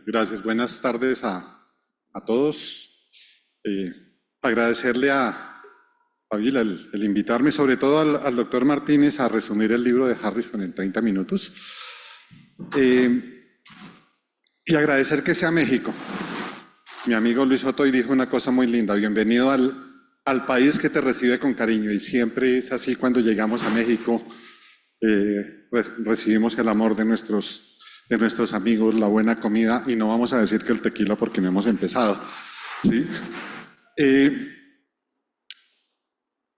Gracias, buenas tardes a todos. Agradecerle a Fabiola el invitarme, sobre todo al doctor Martínez, a resumir el libro de Harrison en 30 minutos. Y agradecer que sea México. Mi amigo Luis Otoy dijo una cosa muy linda: bienvenido al país que te recibe con cariño, y siempre es así cuando llegamos a México. Recibimos el amor de nuestros amigos, la buena comida, y no vamos a decir que el tequila porque no hemos empezado, ¿sí?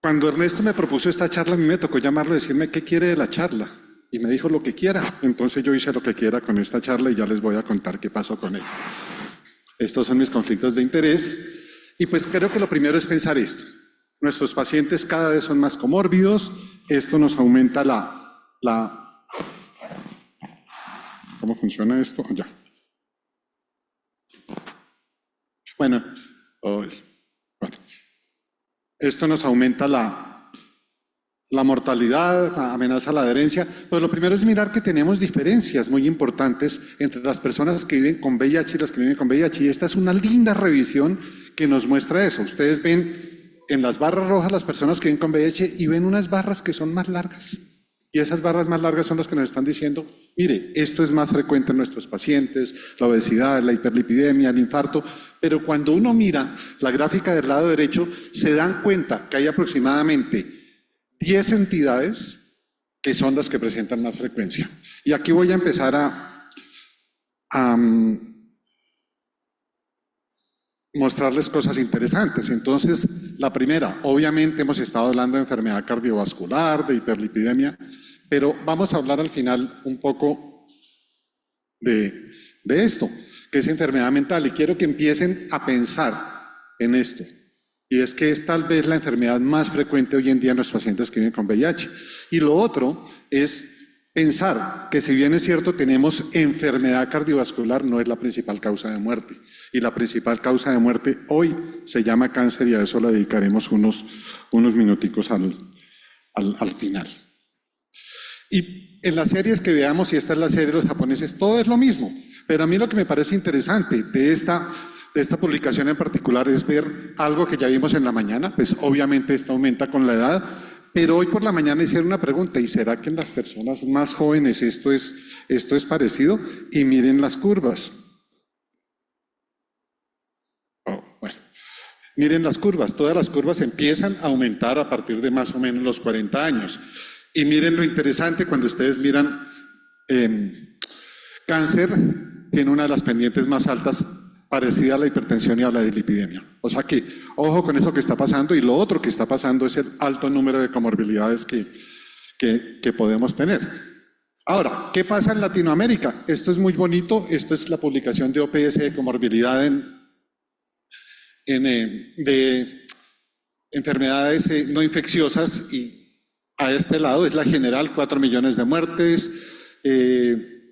Cuando Ernesto me propuso esta charla, a mí me tocó llamarlo y decirme qué quiere de la charla, y me dijo lo que quiera. Entonces yo hice lo que quiera con esta charla y ya les voy a contar qué pasó con ella. Estos son mis conflictos de interés, y pues creo que lo primero es pensar esto. Nuestros pacientes cada vez son más comórbidos, esto nos aumenta ¿Cómo funciona esto? Ya. Bueno, esto nos aumenta la mortalidad, amenaza la adherencia. Pues lo primero es mirar que tenemos diferencias muy importantes entre las personas que viven con VIH y las que viven con VIH. Y esta es una linda revisión que nos muestra eso. Ustedes ven en las barras rojas las personas que viven con VIH y ven unas barras que son más largas. Y esas barras más largas son las que nos están diciendo, mire, esto es más frecuente en nuestros pacientes, la obesidad, la hiperlipidemia, el infarto. Pero cuando uno mira la gráfica del lado derecho, se dan cuenta que hay aproximadamente 10 entidades que son las que presentan más frecuencia. Y aquí voy a empezar a mostrarles cosas interesantes. Entonces, la primera, obviamente hemos estado hablando de enfermedad cardiovascular, de hiperlipidemia, pero vamos a hablar al final un poco de esto, que es enfermedad mental, y quiero que empiecen a pensar en esto. Y es que es tal vez la enfermedad más frecuente hoy en día en los pacientes que viven con VIH. Y lo otro es pensar que, si bien es cierto, tenemos enfermedad cardiovascular, no es la principal causa de muerte. Y la principal causa de muerte hoy se llama cáncer, y a eso le dedicaremos unos minuticos al final. Y en las series que veamos, y esta es la serie de los japoneses, todo es lo mismo. Pero a mí lo que me parece interesante de esta publicación en particular es ver algo que ya vimos en la mañana. Pues obviamente esto aumenta con la edad, pero hoy por la mañana hicieron una pregunta: ¿y será que en las personas más jóvenes esto es parecido? Y miren las curvas. Bueno, miren las curvas, todas las curvas empiezan a aumentar a partir de más o menos los 40 años. Y miren lo interesante, cuando ustedes miran cáncer, tiene una de las pendientes más altas, parecida a la hipertensión y a la dislipidemia. O sea que, ojo con eso que está pasando. Y lo otro que está pasando es el alto número de comorbilidades que podemos tener. Ahora, ¿qué pasa en Latinoamérica? Esto es muy bonito. Esto es la publicación de OPS de comorbilidad de enfermedades no infecciosas, y a este lado es la general, 4 millones de muertes en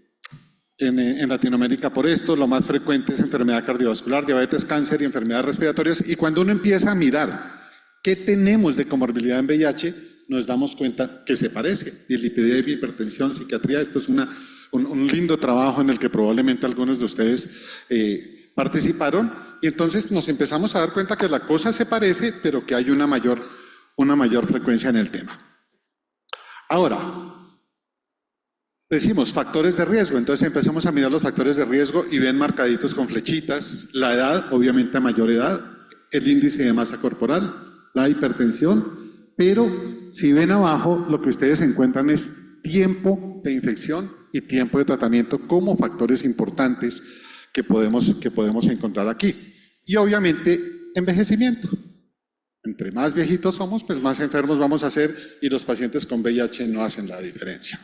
Latinoamérica por esto. Lo más frecuente es enfermedad cardiovascular, diabetes, cáncer y enfermedades respiratorias. Y cuando uno empieza a mirar qué tenemos de comorbilidad en VIH, nos damos cuenta que se parece. Dislipidemia, hipertensión, psiquiatría. Esto es un lindo trabajo en el que probablemente algunos de ustedes participaron. Y entonces nos empezamos a dar cuenta que la cosa se parece, pero que hay una mayor frecuencia en el tema. Ahora, decimos factores de riesgo. Entonces empezamos a mirar los factores de riesgo y ven marcaditos con flechitas la edad, obviamente a mayor edad, el índice de masa corporal, la hipertensión, pero si ven abajo, lo que ustedes encuentran es tiempo de infección y tiempo de tratamiento como factores importantes que podemos encontrar aquí. Y obviamente envejecimiento. Entre más viejitos somos, pues más enfermos vamos a ser, y los pacientes con VIH no hacen la diferencia.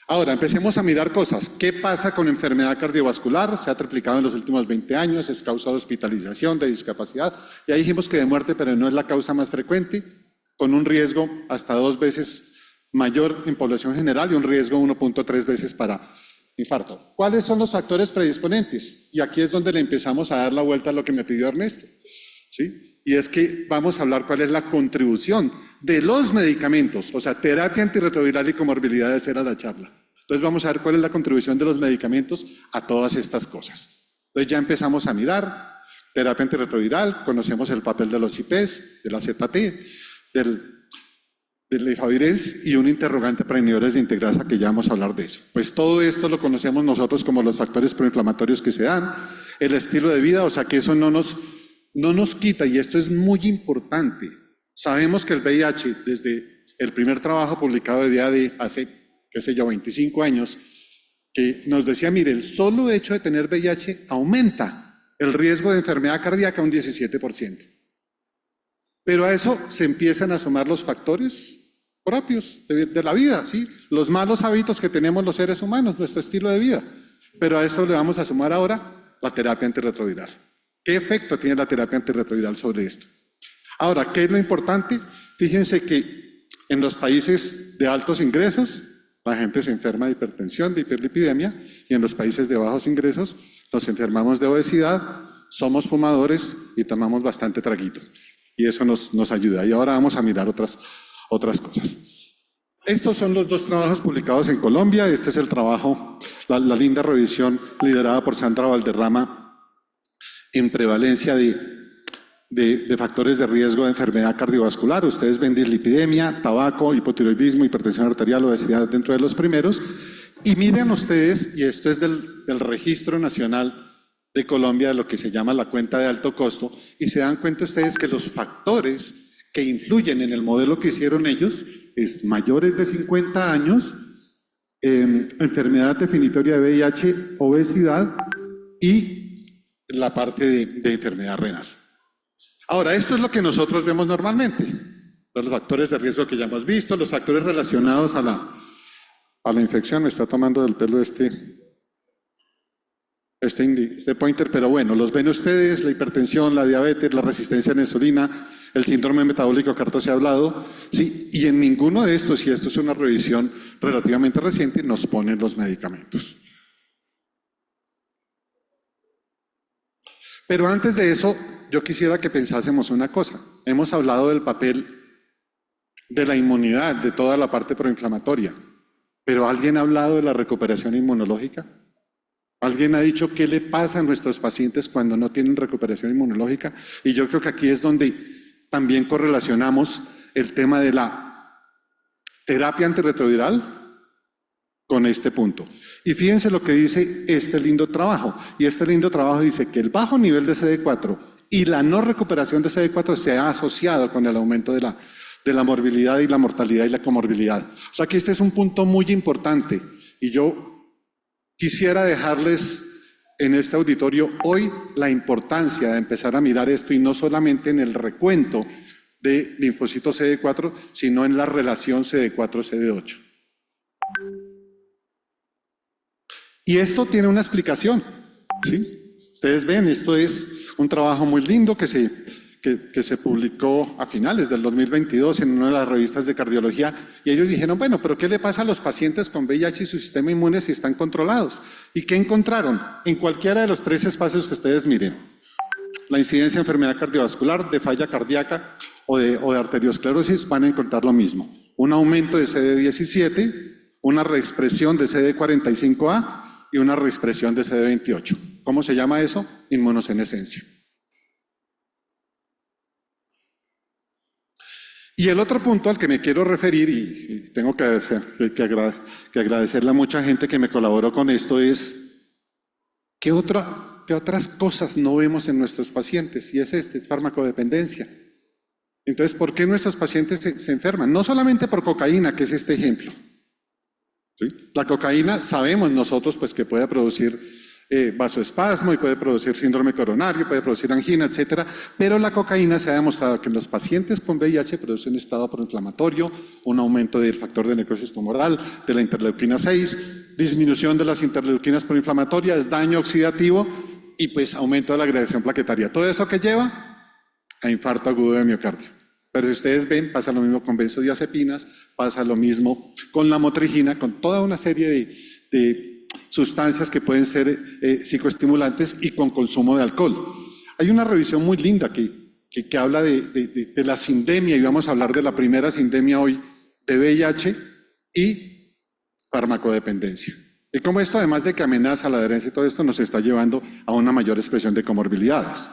Ahora, empecemos a mirar cosas. ¿Qué pasa con enfermedad cardiovascular? Se ha triplicado en los últimos 20 años, es causa de hospitalización, de discapacidad. Ya dijimos que de muerte, pero no es la causa más frecuente, con un riesgo hasta 2 veces mayor en población general y un riesgo 1.3 veces para infarto. ¿Cuáles son los factores predisponentes? Y aquí es donde le empezamos a dar la vuelta a lo que me pidió Ernesto, ¿sí? Y es que vamos a hablar cuál es la contribución de los medicamentos, o sea, terapia antirretroviral y comorbilidades era la charla. Entonces vamos a ver cuál es la contribución de los medicamentos a todas estas cosas. Entonces ya empezamos a mirar terapia antirretroviral, conocemos el papel de los IPs, de la ZT, del efavirenz y un interrogante para inhibidores de integrasa, que ya vamos a hablar de eso. Pues todo esto lo conocemos nosotros como los factores proinflamatorios que se dan, el estilo de vida, o sea que eso no nos quita, y esto es muy importante. Sabemos que el VIH, desde el primer trabajo publicado de DIAD hace, qué sé yo, 25 años, que nos decía, mire, el solo hecho de tener VIH aumenta el riesgo de enfermedad cardíaca un 17%. Pero a eso se empiezan a sumar los factores propios de la vida, ¿sí? Los malos hábitos que tenemos los seres humanos, nuestro estilo de vida. Pero a eso le vamos a sumar ahora la terapia antirretroviral. ¿Qué efecto tiene la terapia antirretroviral sobre esto? Ahora, ¿qué es lo importante? Fíjense que en los países de altos ingresos, la gente se enferma de hipertensión, de hiperlipidemia, y en los países de bajos ingresos nos enfermamos de obesidad, somos fumadores y tomamos bastante traguito. Y eso nos ayuda. Y ahora vamos a mirar otras cosas. Estos son los dos trabajos publicados en Colombia. Este es el trabajo, la linda revisión liderada por Sandra Valderrama en prevalencia de factores de riesgo de enfermedad cardiovascular. Ustedes ven dislipidemia, tabaco, hipotiroidismo, hipertensión arterial, obesidad dentro de los primeros. Y miren ustedes, y esto es del Registro Nacional de Colombia, de lo que se llama la cuenta de alto costo, y se dan cuenta ustedes que los factores que influyen en el modelo que hicieron ellos es mayores de 50 años, enfermedad definitoria de VIH, obesidad y la parte de enfermedad renal. Ahora, esto es lo que nosotros vemos normalmente, los factores de riesgo que ya hemos visto, los factores relacionados a la infección. Me está tomando del pelo este pointer, pero bueno, los ven ustedes: la hipertensión, la diabetes, la resistencia a la insulina, el síndrome metabólico que harto se ha hablado, sí, y en ninguno de estos, y esto es una revisión relativamente reciente, nos ponen los medicamentos. Pero antes de eso, yo quisiera que pensásemos una cosa. Hemos hablado del papel de la inmunidad, de toda la parte proinflamatoria, pero ¿alguien ha hablado de la recuperación inmunológica? ¿Alguien ha dicho qué le pasa a nuestros pacientes cuando no tienen recuperación inmunológica? Y yo creo que aquí es donde también correlacionamos el tema de la terapia antirretroviral con este punto. Y fíjense lo que dice este lindo trabajo. Y este lindo trabajo dice que el bajo nivel de CD4 y la no recuperación de CD4 se ha asociado con el aumento de la morbilidad y la mortalidad y la comorbilidad. O sea que este es un punto muy importante. Y yo quisiera dejarles en este auditorio hoy la importancia de empezar a mirar esto, y no solamente en el recuento de linfocitos CD4, sino en la relación CD4-CD8. Y esto tiene una explicación, ¿sí? Ustedes ven, esto es un trabajo muy lindo que se publicó a finales del 2022 en una de las revistas de cardiología, y ellos dijeron, bueno, pero ¿qué le pasa a los pacientes con VIH y su sistema inmune si están controlados? ¿Y qué encontraron? En cualquiera de los 3 espacios que ustedes miren: la incidencia de enfermedad cardiovascular, de falla cardíaca o de arteriosclerosis, van a encontrar lo mismo: un aumento de CD17, una reexpresión de CD45A y una reexpresión de CD28. ¿Cómo se llama eso? Inmunosenescencia. Y el otro punto al que me quiero referir, y tengo que agradecerle a mucha gente que me colaboró con esto, es ¿qué otras cosas no vemos en nuestros pacientes? Y es farmacodependencia. Entonces, ¿por qué nuestros pacientes se enferman? No solamente por cocaína, que es este ejemplo, ¿sí? La cocaína sabemos nosotros pues que puede producir vasoespasmo y puede producir síndrome coronario, puede producir angina, etcétera, pero la cocaína se ha demostrado que en los pacientes con VIH produce un estado proinflamatorio, un aumento del factor de necrosis tumoral, de la interleuquina 6, disminución de las interleuquinas proinflamatorias, daño oxidativo y pues aumento de la agregación plaquetaria. ¿Todo eso qué lleva? A infarto agudo de miocardio. Pero si ustedes ven, pasa lo mismo con benzodiazepinas, pasa lo mismo con la motrigina, con toda una serie de sustancias que pueden ser psicoestimulantes, y con consumo de alcohol. Hay una revisión muy linda que habla de la sindemia, y vamos a hablar de la primera sindemia hoy, de VIH y farmacodependencia. Y como esto, además de que amenaza la adherencia y todo esto, nos está llevando a una mayor expresión de comorbilidades.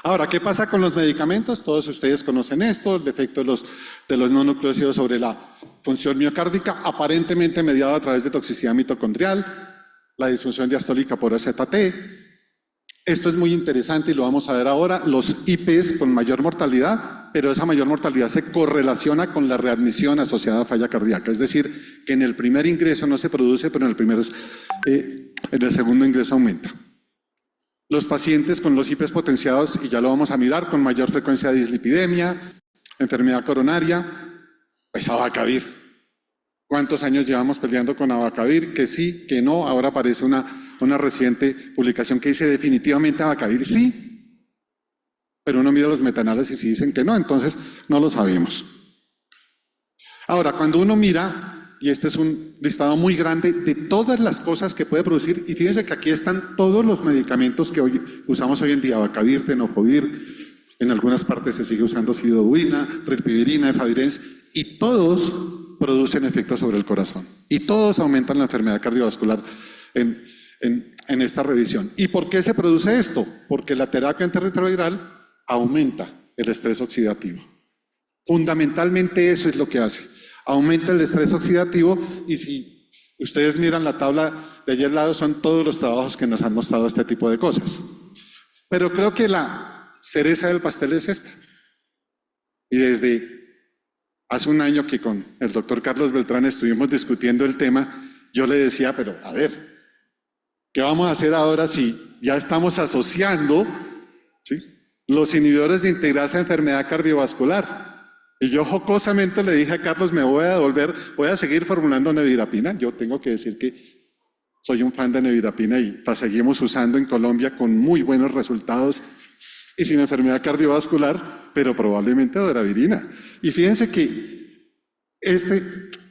Ahora, ¿qué pasa con los medicamentos? Todos ustedes conocen esto, el efecto de los no nucleócidos sobre la función miocárdica, aparentemente mediado a través de toxicidad mitocondrial, la disfunción diastólica por ZT. Esto es muy interesante y lo vamos a ver ahora, los IPs con mayor mortalidad, pero esa mayor mortalidad se correlaciona con la readmisión asociada a falla cardíaca, es decir, que en el primer ingreso no se produce, pero en el segundo ingreso aumenta. Los pacientes con los IPs potenciados, y ya lo vamos a mirar, con mayor frecuencia de dislipidemia, enfermedad coronaria, pues abacavir. ¿Cuántos años llevamos peleando con abacavir? Que sí, que no. Ahora aparece una reciente publicación que dice definitivamente abacavir sí, pero uno mira los metaanálisis y dicen que no, entonces no lo sabemos. Ahora, cuando uno mira, y este es un listado muy grande de todas las cosas que puede producir, y fíjense que aquí están todos los medicamentos que usamos hoy en día, abacavir, tenofovir, en algunas partes se sigue usando sidobuina, rilpivirina, efavirenz, y todos producen efectos sobre el corazón, y todos aumentan la enfermedad cardiovascular en esta revisión. ¿Y por qué se produce esto? Porque la terapia antirretroviral aumenta el estrés oxidativo. Fundamentalmente eso es lo que hace. Aumenta el estrés oxidativo y si ustedes miran la tabla de allí al lado son todos los trabajos que nos han mostrado este tipo de cosas. Pero creo que la cereza del pastel es esta. Y desde hace un año que con el doctor Carlos Beltrán estuvimos discutiendo el tema, yo le decía, pero a ver, ¿qué vamos a hacer ahora si ya estamos asociando, ¿sí?, los inhibidores de integrasa a enfermedad cardiovascular? Y yo jocosamente le dije a Carlos, me voy a seguir formulando nevirapina. Yo tengo que decir que soy un fan de nevirapina y la seguimos usando en Colombia con muy buenos resultados y sin enfermedad cardiovascular, pero probablemente doravirina. Y fíjense que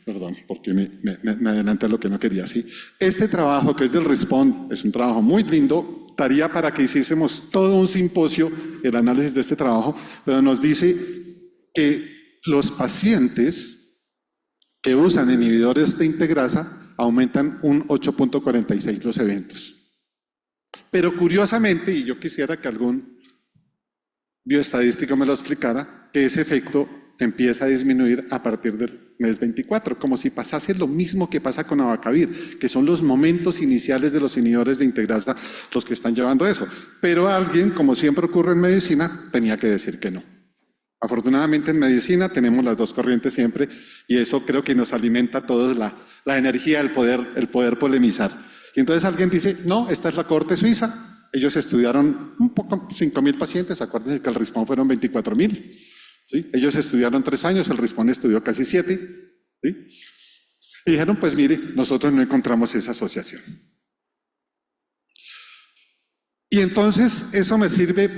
perdón, porque me adelanté a lo que no quería, ¿sí? Este trabajo que es del RESPOND, es un trabajo muy lindo, daría para que hiciésemos todo un simposio, el análisis de este trabajo, pero nos dice que los pacientes que usan inhibidores de integrasa aumentan un 8.46 los eventos. Pero curiosamente, y yo quisiera que algún bioestadístico me lo explicara, que ese efecto empieza a disminuir a partir del mes 24, como si pasase lo mismo que pasa con abacavir, que son los momentos iniciales de los inhibidores de integrasa los que están llevando eso. Pero alguien, como siempre ocurre en medicina, tenía que decir que no. Afortunadamente en medicina tenemos las dos corrientes siempre y eso creo que nos alimenta a todos la energía, el poder polemizar. Y entonces alguien dice, no, esta es la corte suiza, ellos estudiaron un poco, 5.000 pacientes, acuérdense que el RESPOND fueron 24.000, ¿sí? Ellos estudiaron 3 años, el RESPOND estudió casi 7, ¿sí? Y dijeron, pues mire, nosotros no encontramos esa asociación. Y entonces eso me sirve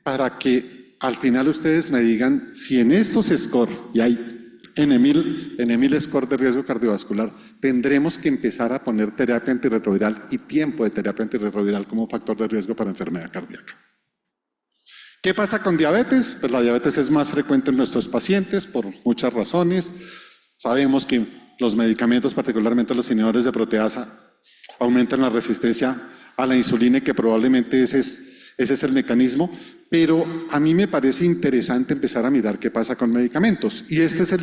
para que al final ustedes me digan si en estos score, y hay N1000 score de riesgo cardiovascular, tendremos que empezar a poner terapia antirretroviral y tiempo de terapia antirretroviral como factor de riesgo para enfermedad cardíaca. ¿Qué pasa con diabetes? Pues la diabetes es más frecuente en nuestros pacientes por muchas razones. Sabemos que los medicamentos, particularmente los inhibidores de proteasa, aumentan la resistencia a la insulina y que probablemente ese es el mecanismo, pero a mí me parece interesante empezar a mirar qué pasa con medicamentos. Y este es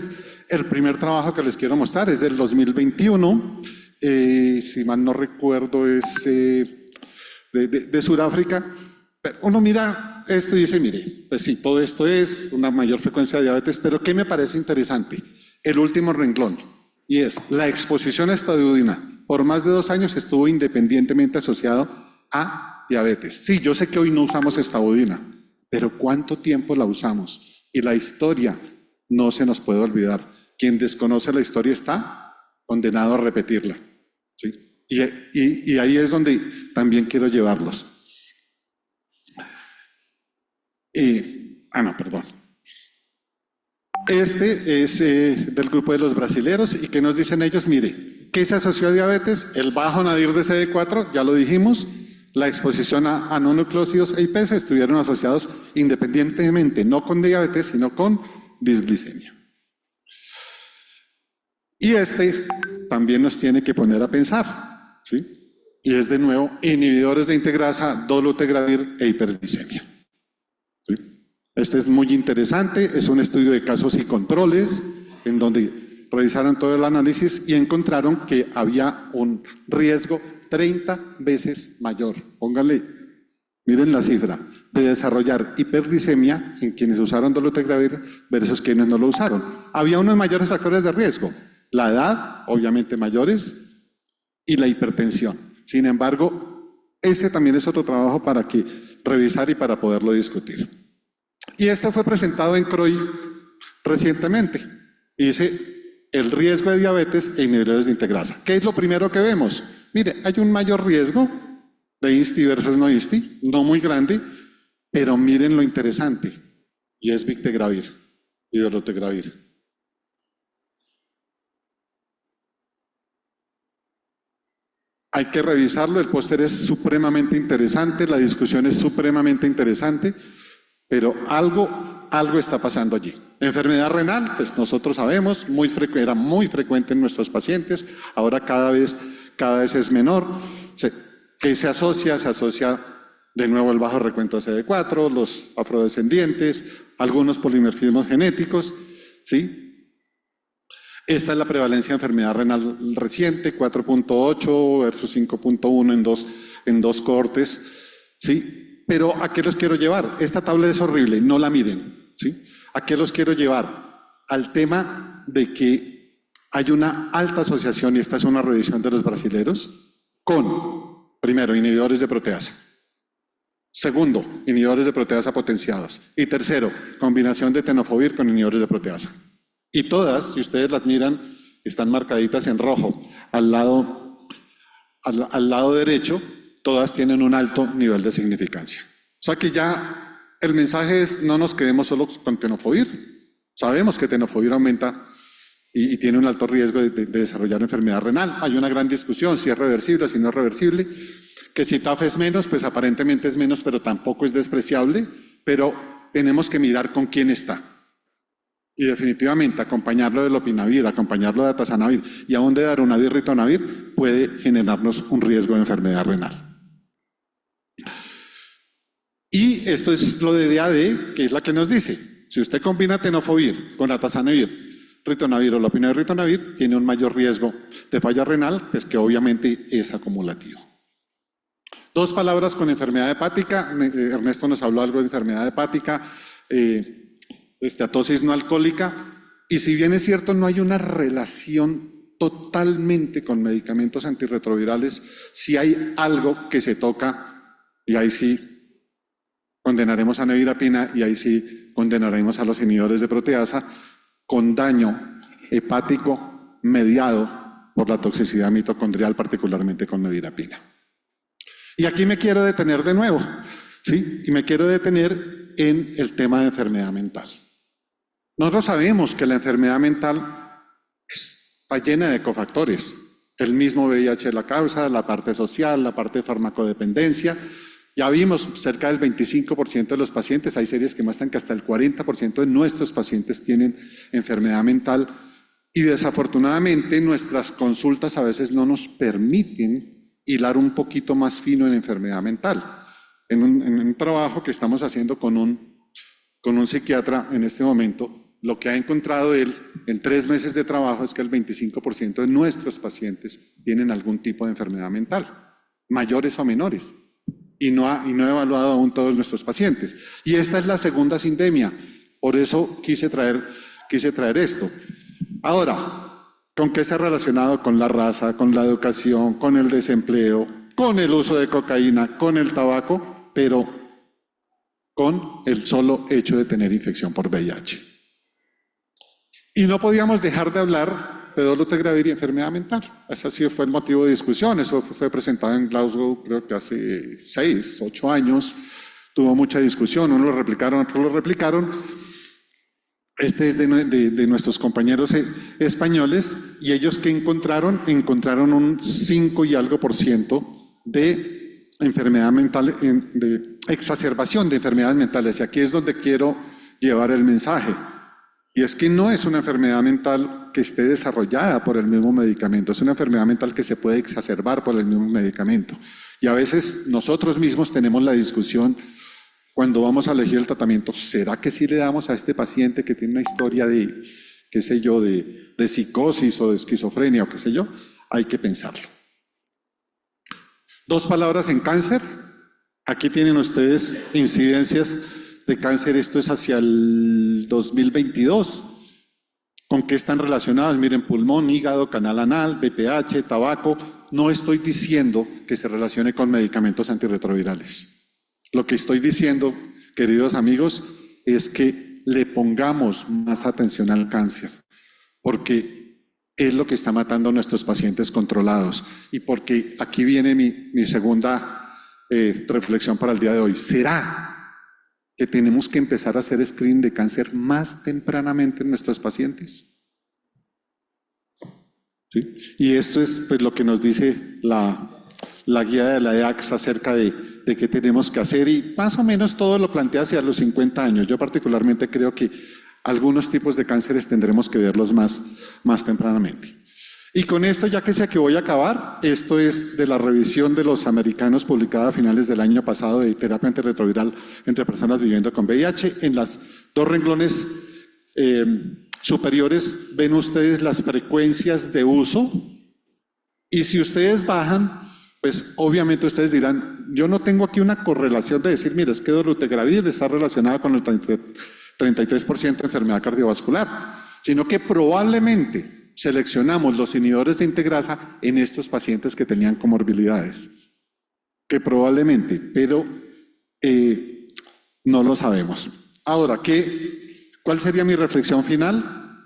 el primer trabajo que les quiero mostrar, es del 2021, si mal no recuerdo es de Sudáfrica. Pero uno mira esto y dice, mire, pues sí, todo esto es una mayor frecuencia de diabetes, pero ¿qué me parece interesante? El último renglón, y es la exposición a estatiodina por más de 2 años estuvo independientemente asociado a diabetes. Sí, yo sé que hoy no usamos estatiodina, pero ¿cuánto tiempo la usamos? Y la historia no se nos puede olvidar. Quien desconoce la historia está condenado a repetirla, ¿sí? Y ahí es donde también quiero llevarlos. Perdón. Este es del grupo de los brasileros y que nos dicen ellos, mire, ¿qué se asoció a diabetes? El bajo nadir de CD4, ya lo dijimos. La exposición a no nucleócidos e IPS estuvieron asociados independientemente, no con diabetes, sino con disglicemia. Y este también nos tiene que poner a pensar, ¿sí? Y es de nuevo inhibidores de integrasa, dolutegravir e hiperglicemia. ¿Sí? Este es muy interesante, es un estudio de casos y controles en donde revisaron todo el análisis y encontraron que había un riesgo 30 veces mayor. Pónganle, miren la cifra, de desarrollar hiperglicemia en quienes usaron dolutegravir versus quienes no lo usaron. Había unos mayores factores de riesgo, la edad, obviamente mayores, y la hipertensión. Sin embargo, ese también es otro trabajo para revisar y para poderlo discutir. Y esto fue presentado en CROI recientemente. Y dice el riesgo de diabetes e inhibidores de integrasa. ¿Qué es lo primero que vemos? Mire, hay un mayor riesgo de ISTI versus no ISTI, no muy grande, pero miren lo interesante, y es Victegravir y dolutegravir. Hay que revisarlo, el póster es supremamente interesante, la discusión es supremamente interesante, pero algo está pasando allí. Enfermedad renal, pues nosotros sabemos, era muy frecuente en nuestros pacientes, ahora cada vez es menor. ¿Qué se asocia? Se asocia de nuevo el bajo recuento CD4, los afrodescendientes, algunos polimorfismos genéticos, ¿sí? Esta es la prevalencia de enfermedad renal reciente, 4.8 versus 5.1 en dos cohortes, ¿sí? Pero ¿a qué los quiero llevar? Esta tabla es horrible, no la miren, ¿sí? ¿A qué los quiero llevar? Al tema de que hay una alta asociación, y esta es una revisión de los brasileros, con, primero, inhibidores de proteasa. Segundo, inhibidores de proteasa potenciados. Y tercero, combinación de tenofovir con inhibidores de proteasa. Y todas, si ustedes las miran, están marcaditas en rojo. Al lado derecho, todas tienen un alto nivel de significancia. O sea que ya el mensaje es, no nos quedemos solo con tenofovir. Sabemos que tenofovir aumenta y tiene un alto riesgo de desarrollar enfermedad renal. Hay una gran discusión, si es reversible, si no es reversible. Que si TAF es menos, pues aparentemente es menos, pero tampoco es despreciable. Pero tenemos que mirar con quién está. Y definitivamente acompañarlo de lopinavir, acompañarlo de atazanavir y aún de darunavir, ritonavir puede generarnos un riesgo de enfermedad renal. Y esto es lo de DAD, que es la que nos dice, si usted combina tenofovir con atazanavir, ritonavir o lopinavir, ritonavir, tiene un mayor riesgo de falla renal, pues que obviamente es acumulativo. Dos palabras con enfermedad hepática. Ernesto nos habló algo de enfermedad hepática. Esteatosis no alcohólica, y si bien es cierto no hay una relación totalmente con medicamentos antirretrovirales, si hay algo que se toca, y ahí sí condenaremos a nevirapina y ahí sí condenaremos a los inhibidores de proteasa con daño hepático mediado por la toxicidad mitocondrial, particularmente con nevirapina. Y aquí me quiero detener de nuevo, ¿sí? Y me quiero detener en el tema de enfermedad mental. Nosotros sabemos que la enfermedad mental está llena de cofactores. El mismo VIH es la causa, la parte social, la parte de farmacodependencia. Ya vimos, cerca del 25% de los pacientes, hay series que muestran que hasta el 40% de nuestros pacientes tienen enfermedad mental y desafortunadamente nuestras consultas a veces no nos permiten hilar un poquito más fino en enfermedad mental. En un trabajo que estamos haciendo con un psiquiatra en este momento, lo que ha encontrado él en 3 meses de trabajo es que el 25% de nuestros pacientes tienen algún tipo de enfermedad mental, mayores o menores, y no ha evaluado aún todos nuestros pacientes. Y esta es la segunda sindemia, por eso quise traer esto. Ahora, ¿con qué se ha relacionado? Con la raza, con la educación, con el desempleo, con el uso de cocaína, con el tabaco, pero con el solo hecho de tener infección por VIH. Y no podíamos dejar de hablar de dolutegravir y enfermedad mental. Ese sí fue el motivo de discusión. Eso fue presentado en Glasgow, creo que hace 6, 8 años. Tuvo mucha discusión, unos lo replicaron, otros lo replicaron. Este es de nuestros compañeros españoles, y ellos que encontraron un 5 y algo % de enfermedad mental, de exacerbación de enfermedades mentales. Y aquí es donde quiero llevar el mensaje. Y es que no es una enfermedad mental que esté desarrollada por el mismo medicamento, es una enfermedad mental que se puede exacerbar por el mismo medicamento. Y a veces nosotros mismos tenemos la discusión cuando vamos a elegir el tratamiento, ¿será que sí le damos a este paciente que tiene una historia de, qué sé yo, de psicosis o de esquizofrenia o qué sé yo? Hay que pensarlo. 2 palabras en cáncer. Aquí tienen ustedes incidencias de cáncer, esto es hacia el 2022. ¿Con qué están relacionadas? Miren, pulmón, hígado, canal anal, BPH, tabaco. No estoy diciendo que se relacione con medicamentos antirretrovirales. Lo que estoy diciendo, queridos amigos, es que le pongamos más atención al cáncer, porque es lo que está matando a nuestros pacientes controlados. Y porque aquí viene mi segunda reflexión para el día de hoy. ¿Será que tenemos que empezar a hacer screening de cáncer más tempranamente en nuestros pacientes? ¿Sí? Y esto es pues, lo que nos dice la guía de la EACS acerca de qué tenemos que hacer, y más o menos todo lo plantea hacia los 50 años. Yo particularmente creo que algunos tipos de cánceres tendremos que verlos más tempranamente. Y con esto, ya que sé que voy a acabar, esto es de la revisión de los americanos publicada a finales del año pasado de terapia antirretroviral entre personas viviendo con VIH. En las 2 renglones superiores ven ustedes las frecuencias de uso, y si ustedes bajan, pues obviamente ustedes dirán, yo no tengo aquí una correlación de decir, mira, es que dolutegravir está relacionada con el 33% de enfermedad cardiovascular, sino que probablemente seleccionamos los inhibidores de integrasa en estos pacientes que tenían comorbilidades, que probablemente, pero no lo sabemos. Ahora, ¿cuál sería mi reflexión final?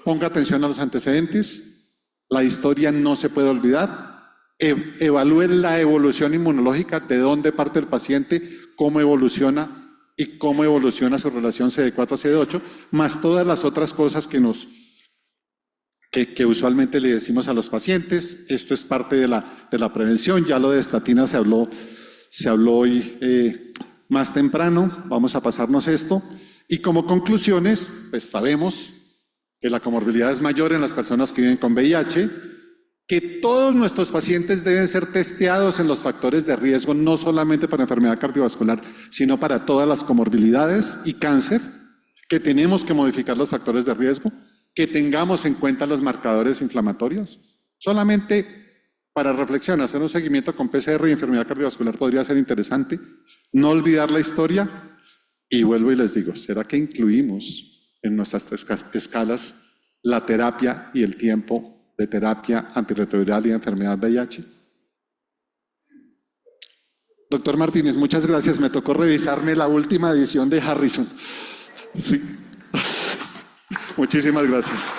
Ponga atención a los antecedentes, la historia no se puede olvidar, evalúen la evolución inmunológica, de dónde parte el paciente, cómo evoluciona y cómo evoluciona su relación CD4-CD8, más todas las otras cosas que usualmente le decimos a los pacientes. Esto es parte de la prevención. Ya lo de estatina se habló hoy más temprano. Vamos a pasarnos esto. Y como conclusiones, pues sabemos que la comorbilidad es mayor en las personas que viven con VIH, que todos nuestros pacientes deben ser testeados en los factores de riesgo, no solamente para enfermedad cardiovascular, sino para todas las comorbilidades y cáncer, que tenemos que modificar los factores de riesgo, que tengamos en cuenta los marcadores inflamatorios. Solamente para reflexión, hacer un seguimiento con PCR y enfermedad cardiovascular podría ser interesante. No olvidar la historia. Y vuelvo y les digo, ¿será que incluimos en nuestras escalas la terapia y el tiempo de terapia antirretroviral y enfermedad VIH? Doctor Martínez, muchas gracias. Me tocó revisarme la última edición de Harrison. Sí. Muchísimas gracias.